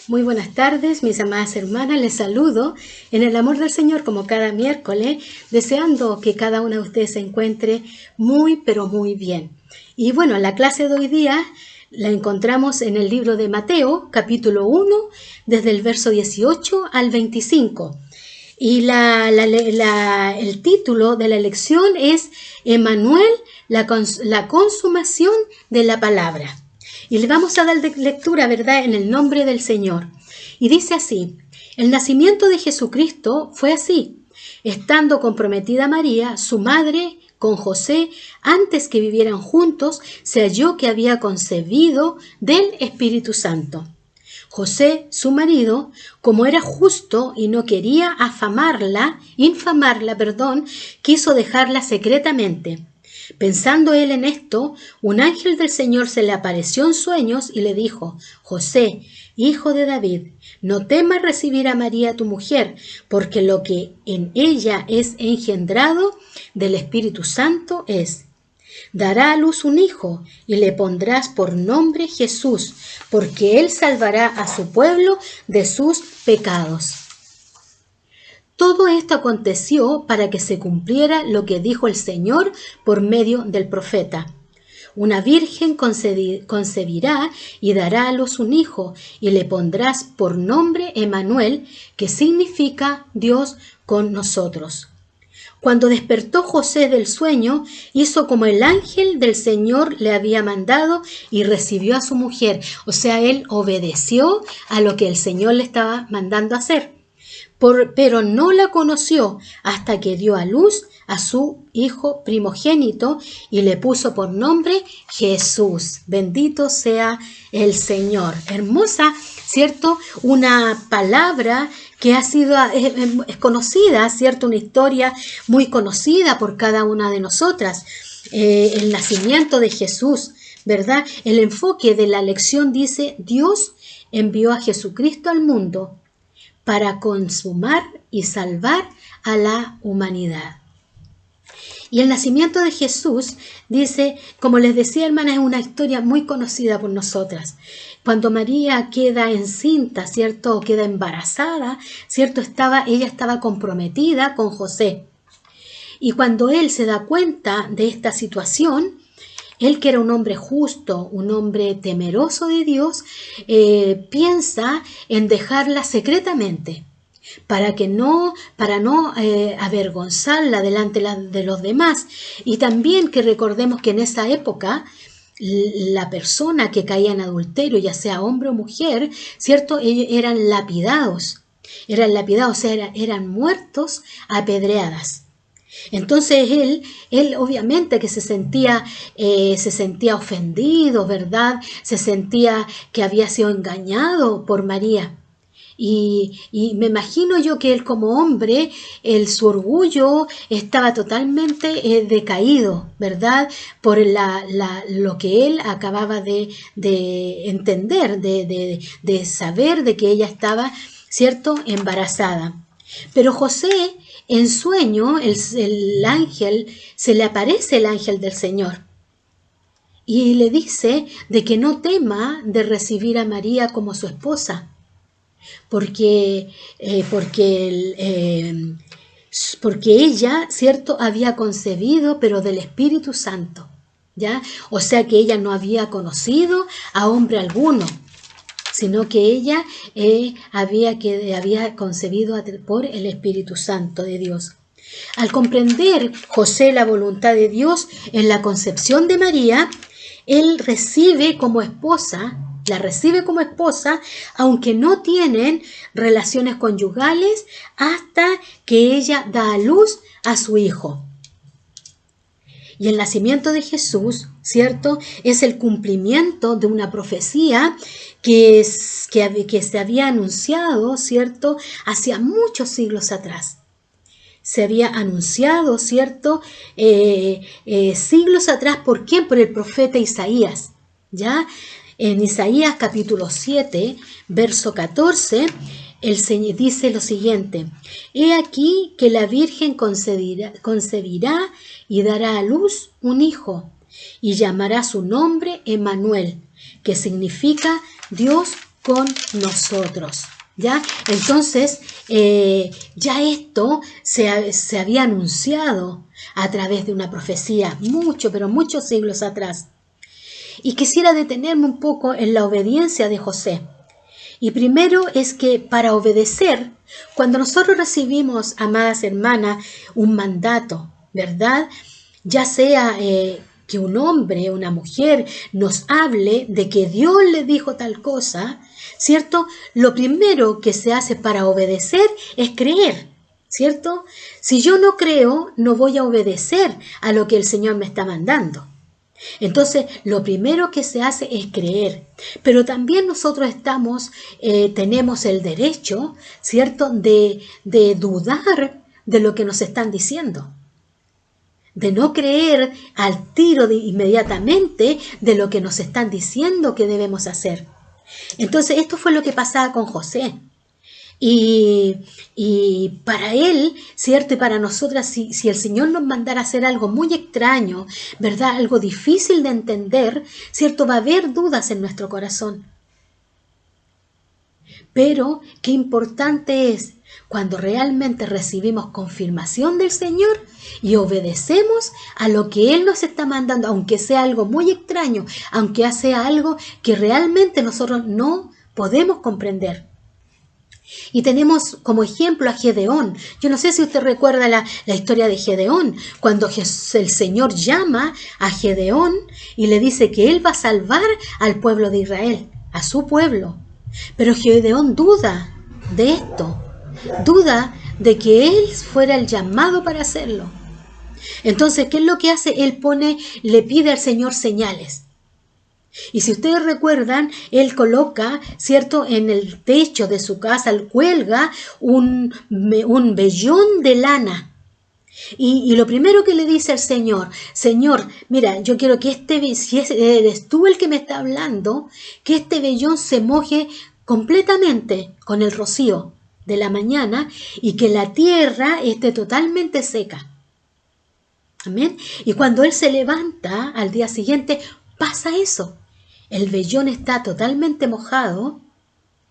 Muy buenas tardes, mis amadas hermanas. Les saludo en el amor del Señor como cada miércoles, deseando que cada una de ustedes se encuentre muy, pero muy bien. Y bueno, la clase de hoy día la encontramos en el libro de Mateo, capítulo 1, desde el verso 18 al 25. Y el título de la lección es Emmanuel, la consumación de la palabra. Y le vamos a dar lectura, ¿verdad?, en el nombre del Señor. Y dice así: el nacimiento de Jesucristo fue así. Estando comprometida María, su madre, con José, antes que vivieran juntos, se halló que había concebido del Espíritu Santo. José, su marido, como era justo y no quería infamarla, quiso dejarla secretamente. Pensando él en esto, un ángel del Señor se le apareció en sueños y le dijo: José, hijo de David, no temas recibir a María tu mujer, porque lo que en ella es engendrado del Espíritu Santo es. Dará a luz un hijo y le pondrás por nombre Jesús, porque él salvará a su pueblo de sus pecados. Todo esto aconteció para que se cumpliera lo que dijo el Señor por medio del profeta. Una virgen concebirá y dará a luz un hijo, y le pondrás por nombre Emmanuel, que significa Dios con nosotros. Cuando despertó José del sueño, hizo como el ángel del Señor le había mandado y recibió a su mujer. O sea, él obedeció a lo que el Señor le estaba mandando hacer. Pero no la conoció hasta que dio a luz a su hijo primogénito y le puso por nombre Jesús. Bendito sea el Señor. Hermosa, ¿cierto? Una palabra que ha sido es conocida, ¿cierto? Una historia muy conocida por cada una de nosotras. El nacimiento de Jesús, ¿verdad? El enfoque de la lección dice: Dios envió a Jesucristo al mundo para consumar y salvar a la humanidad. Y el nacimiento de Jesús, dice, como les decía, hermana, es una historia muy conocida por nosotras. Cuando María queda encinta, ¿cierto? O queda embarazada, ¿cierto? Ella estaba comprometida con José. Y cuando él se da cuenta de esta situación, él, que era un hombre justo, un hombre temeroso de Dios, piensa en dejarla secretamente para no avergonzarla delante de los demás. Y también que recordemos que en esa época la persona que caía en adulterio, ya sea hombre o mujer, ¿cierto? Ellos eran lapidados, o sea, eran muertos a pedradas. Entonces él obviamente que se sentía ofendido, ¿verdad? Se sentía que había sido engañado por María. Y me imagino yo que él, como hombre, su orgullo estaba totalmente decaído, ¿verdad? Por lo que él acababa de entender, de saber de que ella estaba, ¿cierto?, embarazada. Pero José, en sueño, se le aparece el ángel del Señor y le dice de que no tema de recibir a María como su esposa, porque ella, ¿cierto?, había concebido, pero del Espíritu Santo, ¿ya? O sea que ella no había conocido a hombre alguno, sino que ella había concebido por el Espíritu Santo de Dios. Al comprender José la voluntad de Dios en la concepción de María, él la recibe como esposa, aunque no tienen relaciones conyugales hasta que ella da a luz a su hijo. Y el nacimiento de Jesús, ¿cierto?, es el cumplimiento de una profecía que se había anunciado, ¿cierto?, hacia muchos siglos atrás. Se había anunciado, ¿cierto?, siglos atrás. ¿Por quién? Por el profeta Isaías, ¿ya? En Isaías capítulo 7, verso 14, el Señor dice lo siguiente: He aquí que la Virgen concebirá y dará a luz un hijo, y llamará su nombre Emmanuel, que significa Dios con nosotros. ¿Ya? Entonces, ya esto se había anunciado a través de una profecía mucho, pero muchos siglos atrás. Y quisiera detenerme un poco en la obediencia de José. Y primero es que para obedecer, cuando nosotros recibimos, amadas hermanas, un mandato, ¿verdad? Ya sea que un hombre o una mujer nos hable de que Dios le dijo tal cosa, ¿cierto? Lo primero que se hace para obedecer es creer, ¿cierto? Si yo no creo, no voy a obedecer a lo que el Señor me está mandando. Entonces, lo primero que se hace es creer, pero también nosotros tenemos el derecho, ¿cierto?, de dudar de lo que nos están diciendo, de no creer al tiro inmediatamente de lo que nos están diciendo que debemos hacer. Entonces, esto fue lo que pasaba con José. Y para él, ¿cierto? Y para nosotras, si el Señor nos mandara a hacer algo muy extraño, ¿verdad? Algo difícil de entender, ¿cierto? Va a haber dudas en nuestro corazón. Pero qué importante es cuando realmente recibimos confirmación del Señor y obedecemos a lo que Él nos está mandando, aunque sea algo muy extraño, aunque sea algo que realmente nosotros no podemos comprender. Y tenemos como ejemplo a Gedeón. Yo no sé si usted recuerda la historia de Gedeón, cuando el Señor llama a Gedeón y le dice que Él va a salvar al pueblo de Israel, a su pueblo. Pero Gedeón duda de esto, duda de que Él fuera el llamado para hacerlo. Entonces, ¿qué es lo que hace? Él le pide al Señor señales. Y si ustedes recuerdan, él coloca, ¿cierto?, en el techo de su casa, él cuelga un vellón de lana. Y lo primero que le dice al Señor, Señor, mira, yo quiero que si eres tú el que me está hablando, que este vellón se moje completamente con el rocío de la mañana y que la tierra esté totalmente seca. Amén. Y cuando él se levanta al día siguiente, pasa eso. El vellón está totalmente mojado,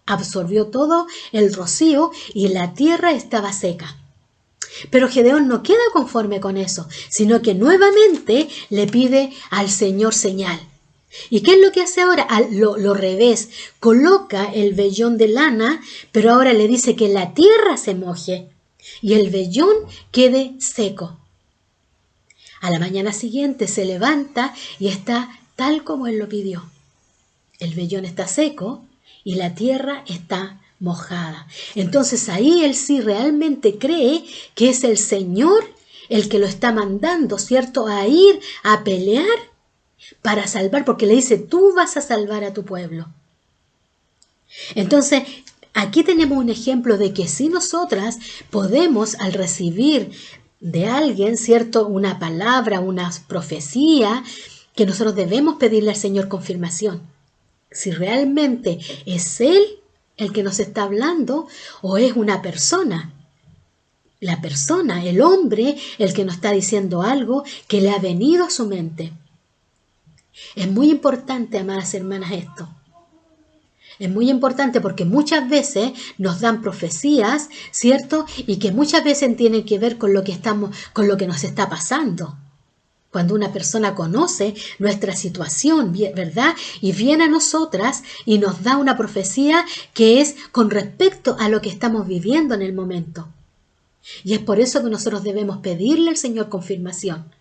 absorbió todo el rocío y la tierra estaba seca. Pero Gedeón no queda conforme con eso, sino que nuevamente le pide al Señor señal. ¿Y qué es lo que hace ahora? Lo revés, coloca el vellón de lana, pero ahora le dice que la tierra se moje y el vellón quede seco. A la mañana siguiente se levanta y está tal como él lo pidió. El vellón está seco y la tierra está mojada. Entonces ahí él sí realmente cree que es el Señor el que lo está mandando, ¿cierto?, a ir a pelear para salvar, porque le dice, tú vas a salvar a tu pueblo. Entonces, aquí tenemos un ejemplo de que si nosotras podemos, al recibir de alguien, ¿cierto?, una palabra, una profecía, que nosotros debemos pedirle al Señor confirmación. Si realmente es Él el que nos está hablando o es una persona. La persona, el hombre, el que nos está diciendo algo que le ha venido a su mente. Es muy importante, amadas hermanas, esto. Es muy importante porque muchas veces nos dan profecías, ¿cierto? Y que muchas veces tienen que ver con lo que nos está pasando. Cuando una persona conoce nuestra situación, ¿verdad? Y viene a nosotras y nos da una profecía que es con respecto a lo que estamos viviendo en el momento. Y es por eso que nosotros debemos pedirle al Señor confirmación.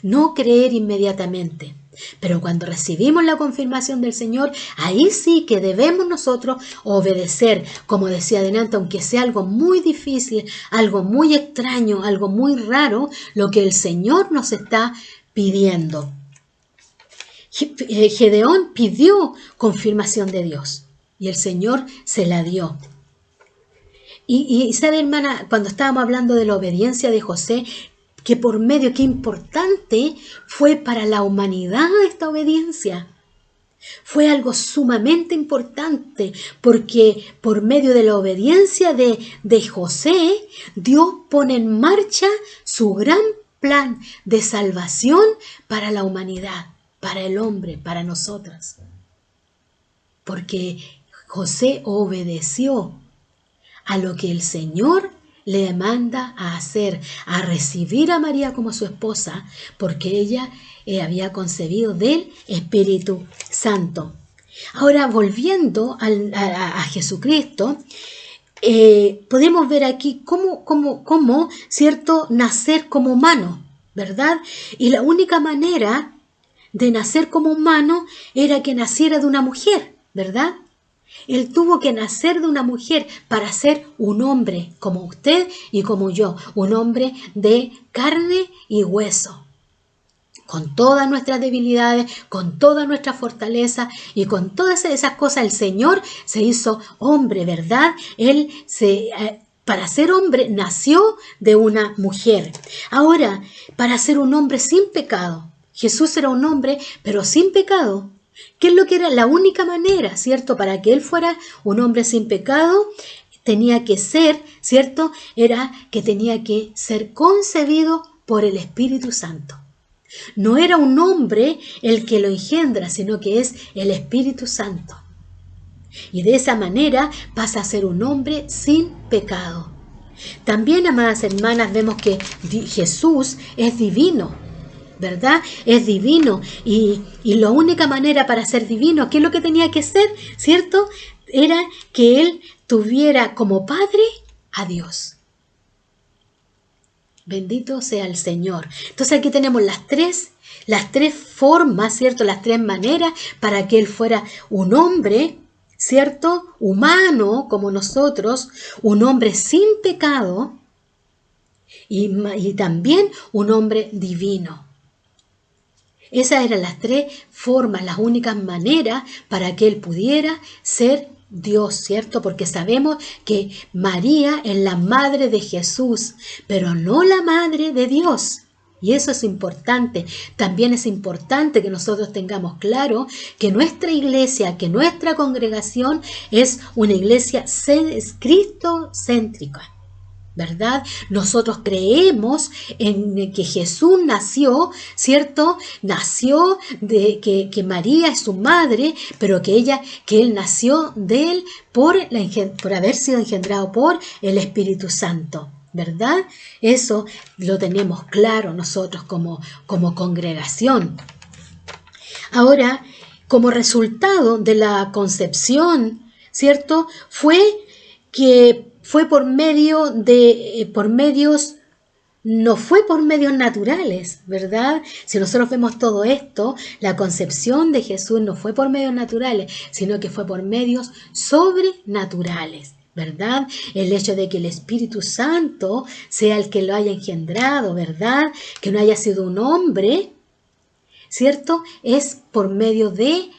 No creer inmediatamente. Pero cuando recibimos la confirmación del Señor, ahí sí que debemos nosotros obedecer, como decía adelante, aunque sea algo muy difícil, algo muy extraño, algo muy raro, lo que el Señor nos está pidiendo. Gedeón pidió confirmación de Dios y el Señor se la dio. Y sabe, hermana, cuando estábamos hablando de la obediencia de José, que por medio, qué importante fue para la humanidad esta obediencia. Fue algo sumamente importante porque por medio de la obediencia de José, Dios pone en marcha su gran plan de salvación para la humanidad, para el hombre, para nosotras. Porque José obedeció a lo que el Señor le manda a hacer, a recibir a María como su esposa, porque ella había concebido del Espíritu Santo. Ahora, volviendo a Jesucristo, podemos ver aquí cómo, ¿cierto?, nacer como humano, ¿verdad? Y la única manera de nacer como humano era que naciera de una mujer, ¿verdad? Él tuvo que nacer de una mujer para ser un hombre como usted y como yo, un hombre de carne y hueso, con todas nuestras debilidades, con toda nuestra fortaleza y con todas esas cosas. El Señor se hizo hombre, ¿verdad? Él para ser hombre nació de una mujer. Ahora, para ser un hombre sin pecado, Jesús era un hombre pero sin pecado. ¿Qué es lo que era la única manera, cierto? Para que Él fuera un hombre sin pecado, tenía que ser, ¿cierto? Era que tenía que ser concebido por el Espíritu Santo. No era un hombre el que lo engendra, sino que es el Espíritu Santo. Y de esa manera pasa a ser un hombre sin pecado. También, amadas hermanas, vemos que Jesús es divino, ¿verdad? Es divino. Y la única manera para ser divino, ¿qué es lo que tenía que ser? ¿Cierto? Era que Él tuviera como Padre a Dios. Bendito sea el Señor. Entonces aquí tenemos las tres formas, ¿cierto? Las tres maneras para que Él fuera un hombre, ¿cierto? Humano como nosotros, un hombre sin pecado y también un hombre divino. Esas eran las tres formas, las únicas maneras para que Él pudiera ser Dios, ¿cierto? Porque sabemos que María es la madre de Jesús, pero no la madre de Dios. Y eso es importante. También es importante que nosotros tengamos claro que nuestra iglesia, que nuestra congregación es una iglesia cristocéntrica, ¿verdad? Nosotros creemos en que Jesús nació, ¿cierto? Nació de que María es su madre, pero que Él nació de Él por haber sido engendrado por el Espíritu Santo, ¿verdad? Eso lo tenemos claro nosotros como congregación. Ahora, como resultado de la concepción, ¿cierto? Fue por medios naturales, ¿verdad? Si nosotros vemos todo esto, la concepción de Jesús no fue por medios naturales, sino que fue por medios sobrenaturales, ¿verdad? El hecho de que el Espíritu Santo sea el que lo haya engendrado, ¿verdad? Que no haya sido un hombre, ¿cierto? Es por medio de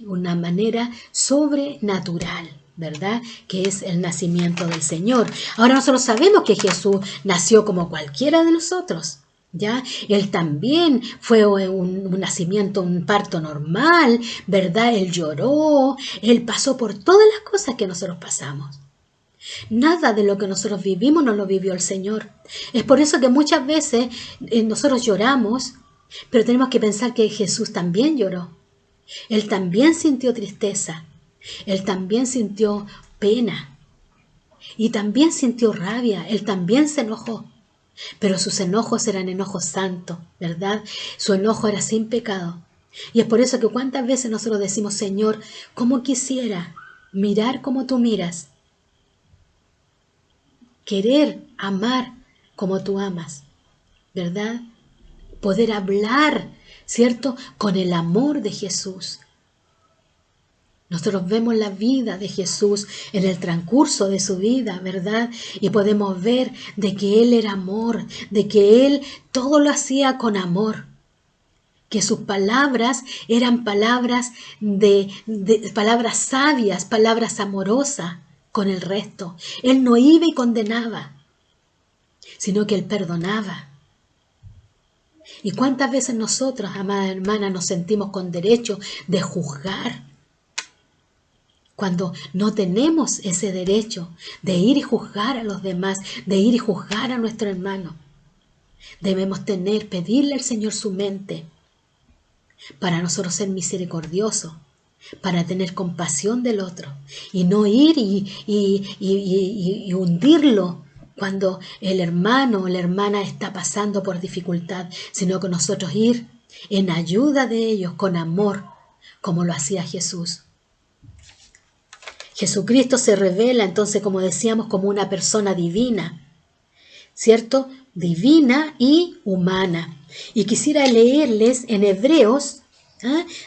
una manera sobrenatural, ¿verdad? Que es el nacimiento del Señor. Ahora nosotros sabemos que Jesús nació como cualquiera de nosotros, ¿ya? Él también fue un nacimiento, un parto normal, ¿verdad? Él lloró, Él pasó por todas las cosas que nosotros pasamos. Nada de lo que nosotros vivimos no lo vivió el Señor. Es por eso que muchas veces nosotros lloramos, pero tenemos que pensar que Jesús también lloró. Él también sintió tristeza. Él también sintió pena. Y también sintió rabia. Él también se enojó. Pero sus enojos eran enojos santos, ¿verdad? Su enojo era sin pecado. Y es por eso que cuántas veces nosotros decimos, Señor, ¿cómo quisiera mirar como tú miras? Querer amar como tú amas, ¿verdad? Poder hablar, ¿cierto? Con el amor de Jesús. Nosotros vemos la vida de Jesús en el transcurso de su vida, ¿verdad? Y podemos ver de que Él era amor, de que Él todo lo hacía con amor. Que sus palabras eran palabras palabras sabias, palabras amorosas con el resto. Él no iba y condenaba, sino que Él perdonaba. ¿Y cuántas veces nosotros, amada hermana, nos sentimos con derecho de juzgar? Cuando no tenemos ese derecho de ir y juzgar a los demás, de ir y juzgar a nuestro hermano. Debemos pedirle al Señor su mente para nosotros ser misericordiosos, para tener compasión del otro y no ir y hundirlo cuando el hermano o la hermana está pasando por dificultad, sino que nosotros ir en ayuda de ellos con amor, como lo hacía Jesús. Jesucristo se revela entonces, como decíamos, como una persona divina, ¿cierto? Divina y humana. Y quisiera leerles en Hebreos,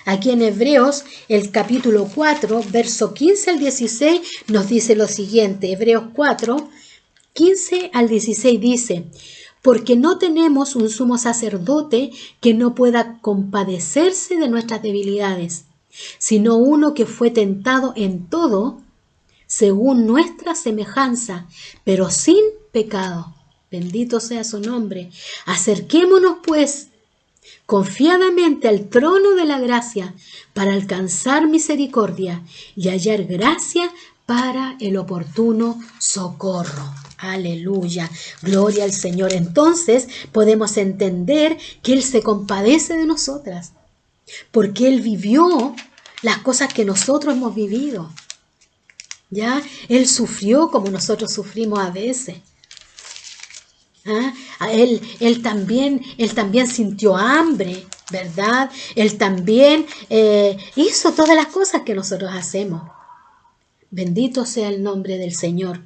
aquí en Hebreos, el capítulo 4, verso 15 al 16, nos dice lo siguiente. Hebreos 4, 15 al 16 dice: porque no tenemos un sumo sacerdote que no pueda compadecerse de nuestras debilidades, sino uno que fue tentado en todo, según nuestra semejanza, pero sin pecado. Bendito sea su nombre. Acerquémonos, pues, confiadamente al trono de la gracia para alcanzar misericordia y hallar gracia para el oportuno socorro. Aleluya, gloria al Señor. Entonces podemos entender que Él se compadece de nosotras, porque Él vivió las cosas que nosotros hemos vivido. ¿Ya? Él sufrió como nosotros sufrimos a veces. Él también sintió hambre, ¿verdad? Él también hizo todas las cosas que nosotros hacemos. Bendito sea el nombre del Señor.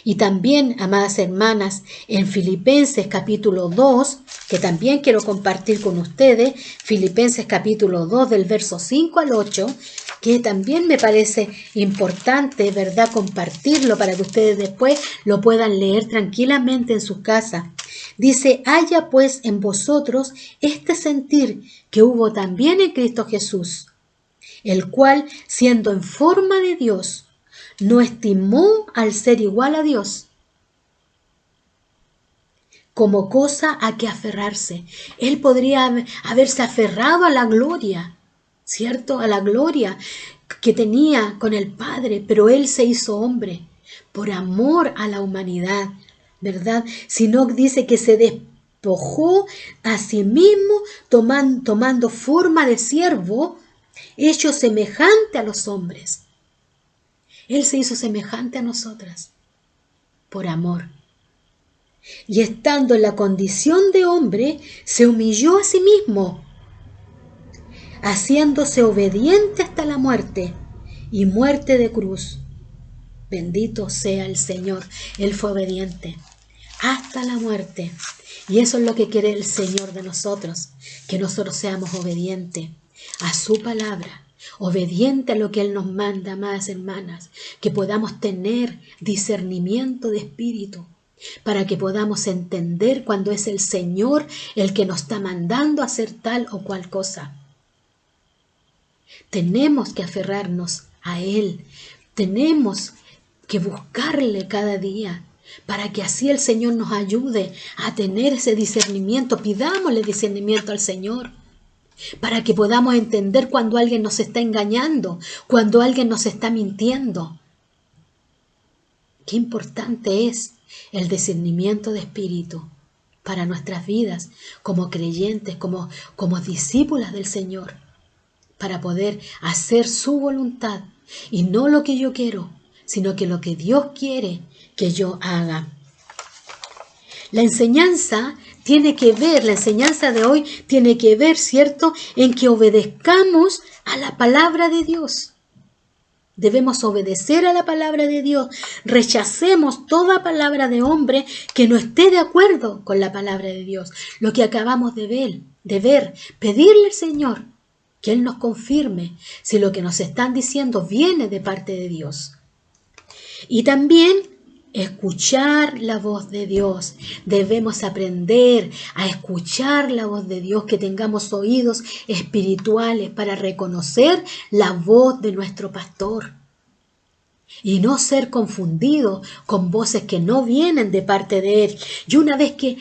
Y también, amadas hermanas, en Filipenses capítulo 2, que también quiero compartir con ustedes, Filipenses capítulo 2 del verso 5 al 8, que también me parece importante, ¿verdad?, compartirlo para que ustedes después lo puedan leer tranquilamente en sus casas. Dice: haya pues en vosotros este sentir que hubo también en Cristo Jesús, el cual, siendo en forma de Dios, no estimó al ser igual a Dios como cosa a que aferrarse. Él podría haberse aferrado a la gloria, ¿cierto? A la gloria que tenía con el Padre, pero Él se hizo hombre por amor a la humanidad, ¿verdad? Sino dice que se despojó a sí mismo tomando forma de siervo, hecho semejante a los hombres. Él se hizo semejante a nosotras por amor. Y estando en la condición de hombre, se humilló a sí mismo, haciéndose obediente hasta la muerte y muerte de cruz. Bendito sea el Señor. Él fue obediente hasta la muerte. Y eso es lo que quiere el Señor de nosotros, que nosotros seamos obedientes a su palabra, obediente a lo que Él nos manda, amadas hermanas, que podamos tener discernimiento de espíritu, para que podamos entender cuando es el Señor el que nos está mandando a hacer tal o cual cosa. Tenemos que aferrarnos a Él, tenemos que buscarle cada día, para que así el Señor nos ayude a tener ese discernimiento. Pidámosle discernimiento al Señor, para que podamos entender cuando alguien nos está engañando, cuando alguien nos está mintiendo. Qué importante es el discernimiento de espíritu para nuestras vidas como creyentes, como discípulas del Señor, para poder hacer su voluntad y no lo que yo quiero, sino que lo que Dios quiere que yo haga. La enseñanza de hoy tiene que ver, ¿cierto?, en que obedezcamos a la palabra de Dios. Debemos obedecer a la palabra de Dios. Rechacemos toda palabra de hombre que no esté de acuerdo con la palabra de Dios. Lo que acabamos de ver, pedirle al Señor que Él nos confirme si lo que nos están diciendo viene de parte de Dios. Y también escuchar la voz de Dios. Debemos aprender a escuchar la voz de Dios, que tengamos oídos espirituales para reconocer la voz de nuestro pastor y no ser confundidos con voces que no vienen de parte de Él. Y una vez que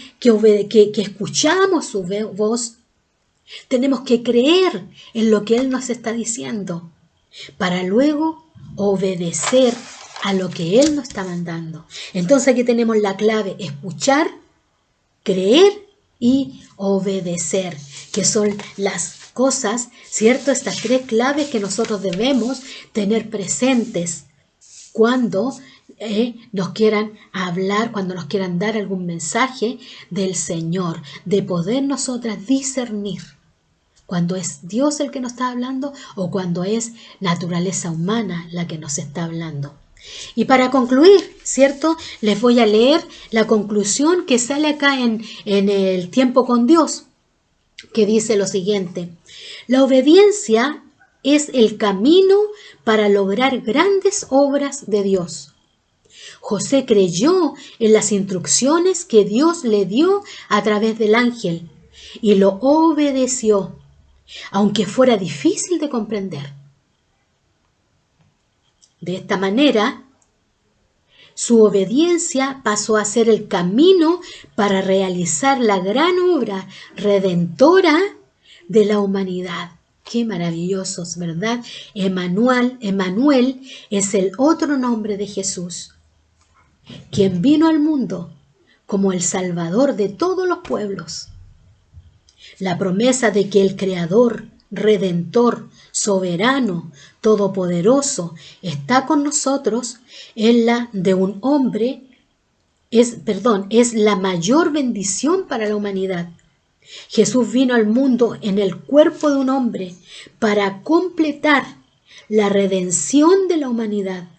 escuchamos su voz, tenemos que creer en lo que Él nos está diciendo para luego obedecer a lo que Él nos está mandando. Entonces aquí tenemos la clave: escuchar, creer y obedecer, que son las cosas, ¿cierto? Estas 3 claves que nosotros debemos tener presentes cuando nos quieran hablar, cuando nos quieran dar algún mensaje del Señor, de poder nosotras discernir cuando es Dios el que nos está hablando o cuando es naturaleza humana la que nos está hablando. Y para concluir, ¿cierto? Les voy a leer la conclusión que sale acá en el tiempo con Dios, que dice lo siguiente: la obediencia es el camino para lograr grandes obras de Dios. José creyó en las instrucciones que Dios le dio a través del ángel y lo obedeció, aunque fuera difícil de comprender. De esta manera, su obediencia pasó a ser el camino para realizar la gran obra redentora de la humanidad. Qué maravillosos, ¿verdad? Emmanuel es el otro nombre de Jesús, quien vino al mundo como el Salvador de todos los pueblos. La promesa de que el Creador, Redentor, Soberano, Todopoderoso está con nosotros es la de un hombre, es la mayor bendición para la humanidad. Jesús vino al mundo en el cuerpo de un hombre para completar la redención de la humanidad,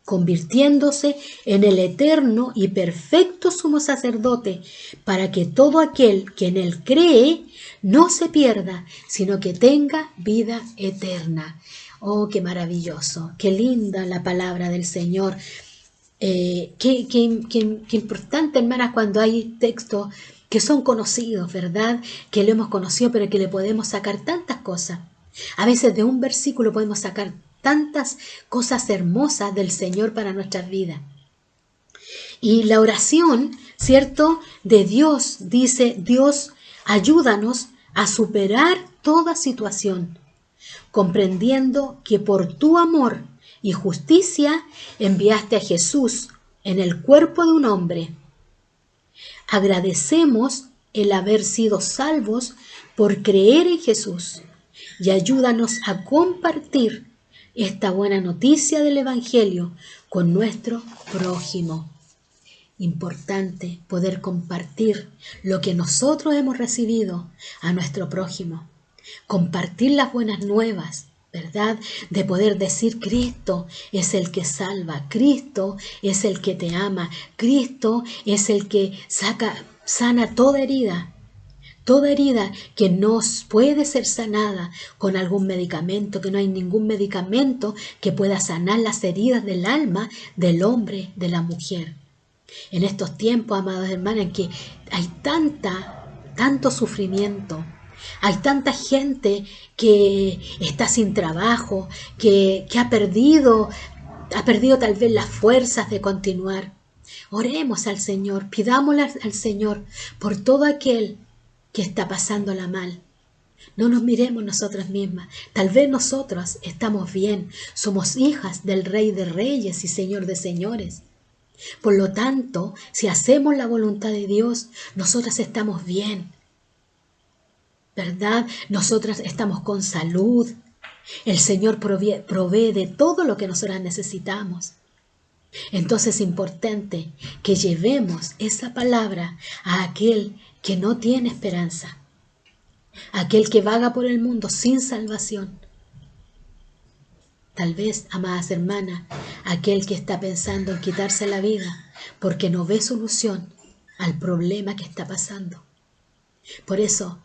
convirtiéndose en el eterno y perfecto sumo sacerdote, para que todo aquel que en él cree no se pierda, sino que tenga vida eterna. Oh, qué maravilloso, qué linda la palabra del Señor. Qué importante, hermanas, cuando hay textos que son conocidos, ¿verdad? Que lo hemos conocido, pero que le podemos sacar tantas cosas. A veces de un versículo podemos sacar tantas cosas hermosas del Señor para nuestras vidas. Y la oración, ¿cierto? De Dios dice: Dios, ayúdanos a superar toda situación, comprendiendo que por tu amor y justicia enviaste a Jesús en el cuerpo de un hombre. Agradecemos el haber sido salvos por creer en Jesús y ayúdanos a compartir esta buena noticia del Evangelio con nuestro prójimo. Importante poder compartir lo que nosotros hemos recibido a nuestro prójimo. Compartir las buenas nuevas, ¿verdad? De poder decir: Cristo es el que salva, Cristo es el que te ama, Cristo es el que sana toda herida que no puede ser sanada con algún medicamento, que no hay ningún medicamento que pueda sanar las heridas del alma del hombre, de la mujer. En estos tiempos, amados hermanos, en que hay tanto sufrimiento, hay tanta gente que está sin trabajo, que ha perdido tal vez las fuerzas de continuar. Oremos al Señor, pidámosle al Señor por todo aquel que está pasándola mal. No nos miremos nosotras mismas. Tal vez nosotras estamos bien, somos hijas del Rey de Reyes y Señor de Señores. Por lo tanto, si hacemos la voluntad de Dios, nosotras estamos bien, ¿verdad? Nosotras estamos con salud. El Señor provee de todo lo que nosotras necesitamos. Entonces es importante que llevemos esa palabra a aquel que no tiene esperanza, aquel que vaga por el mundo sin salvación. Tal vez, amadas hermanas, aquel que está pensando en quitarse la vida porque no ve solución al problema que está pasando. Por eso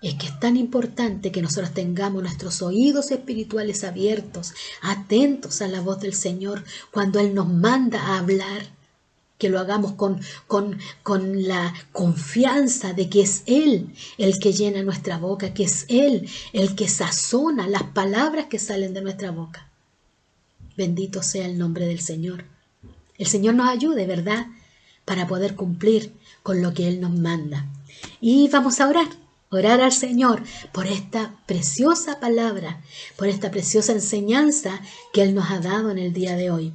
es que es tan importante que nosotros tengamos nuestros oídos espirituales abiertos, atentos a la voz del Señor cuando Él nos manda a hablar, que lo hagamos con la confianza de que es Él el que llena nuestra boca, que es Él el que sazona las palabras que salen de nuestra boca. Bendito sea el nombre del Señor. El Señor nos ayude, ¿verdad?, para poder cumplir con lo que Él nos manda. Y vamos a orar al Señor por esta preciosa palabra, por esta preciosa enseñanza que Él nos ha dado en el día de hoy.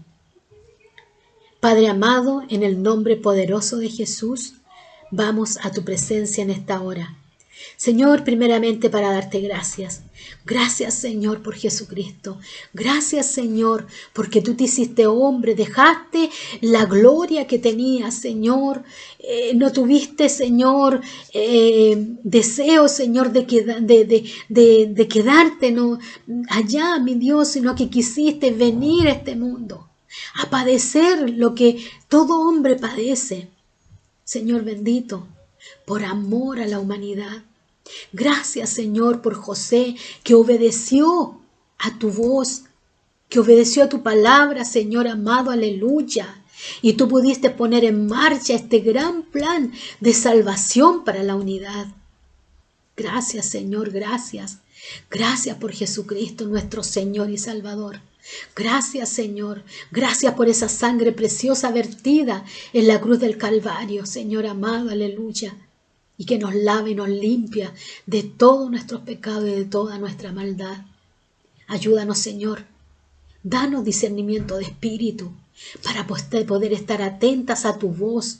Padre amado, en el nombre poderoso de Jesús, vamos a tu presencia en esta hora. Señor, primeramente para darte gracias. Gracias, Señor, por Jesucristo. Gracias, Señor, porque tú te hiciste hombre, dejaste la gloria que tenías, Señor. No tuviste, Señor, deseo, Señor, de quedarte no, allá, mi Dios, sino que quisiste venir a este mundo a padecer lo que todo hombre padece. Señor bendito, por amor a la humanidad. Gracias, Señor, por José, que obedeció a tu voz, que obedeció a tu palabra, Señor amado, aleluya. Y tú pudiste poner en marcha este gran plan de salvación para la unidad. Gracias, Señor, gracias. Gracias por Jesucristo, nuestro Señor y Salvador. Gracias, Señor. Gracias por esa sangre preciosa vertida en la cruz del Calvario, Señor amado, aleluya. Y que nos lave y nos limpia de todos nuestros pecados y de toda nuestra maldad. Ayúdanos, Señor. Danos discernimiento de espíritu para poder estar atentas a tu voz,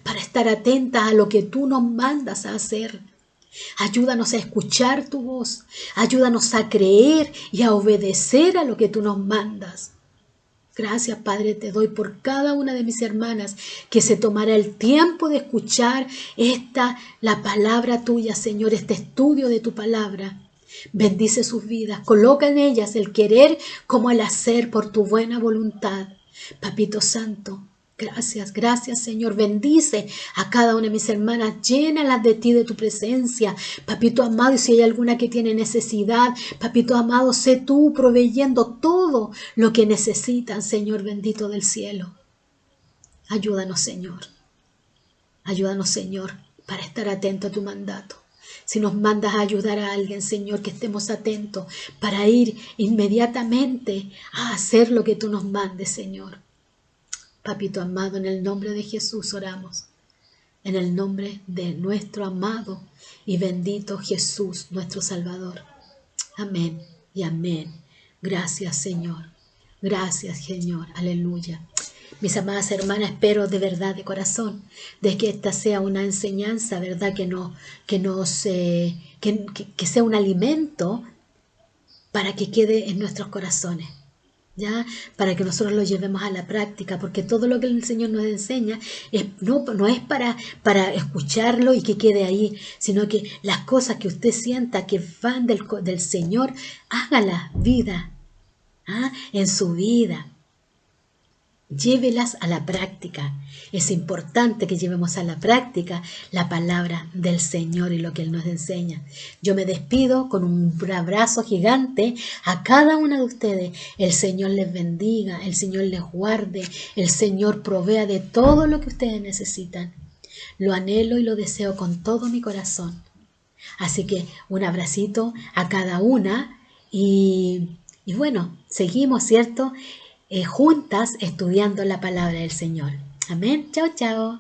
para estar atentas a lo que tú nos mandas a hacer. Ayúdanos a escuchar tu voz. Ayúdanos a creer y a obedecer a lo que tú nos mandas. Gracias, Padre, te doy por cada una de mis hermanas que se tomará el tiempo de escuchar la palabra tuya, Señor, este estudio de tu palabra. Bendice sus vidas, coloca en ellas el querer como el hacer por tu buena voluntad. Papito Santo, gracias, gracias, Señor. Bendice a cada una de mis hermanas, llénalas de ti, de tu presencia. Papito amado, y si hay alguna que tiene necesidad, Papito amado, sé tú proveyendo todo lo que necesitan, Señor bendito del cielo. Ayúdanos, Señor. Ayúdanos, Señor, para estar atento a tu mandato. Si nos mandas a ayudar a alguien, Señor, que estemos atentos para ir inmediatamente a hacer lo que tú nos mandes, Señor. Papito amado, en el nombre de Jesús oramos. En el nombre de nuestro amado y bendito Jesús, nuestro Salvador. Amén y amén. Gracias, Señor. Gracias, Señor. Aleluya. Mis amadas hermanas, espero de verdad, de corazón, de que esta sea una enseñanza, ¿verdad? Que sea un alimento para que quede en nuestros corazones, ¿ya? Para que nosotros lo llevemos a la práctica, porque todo lo que el Señor nos enseña no es para escucharlo y que quede ahí, sino que las cosas que usted sienta que van del Señor, hágalas vida, en su vida. Llévelas a la práctica. Es importante que llevemos a la práctica la palabra del Señor y lo que Él nos enseña. Yo me despido con un abrazo gigante a cada una de ustedes. El Señor les bendiga, el Señor les guarde, el Señor provea de todo lo que ustedes necesitan. Lo anhelo y lo deseo con todo mi corazón. Así que un abracito a cada una y bueno, seguimos, ¿cierto? Juntas estudiando la palabra del Señor. Amén. Chao, chao.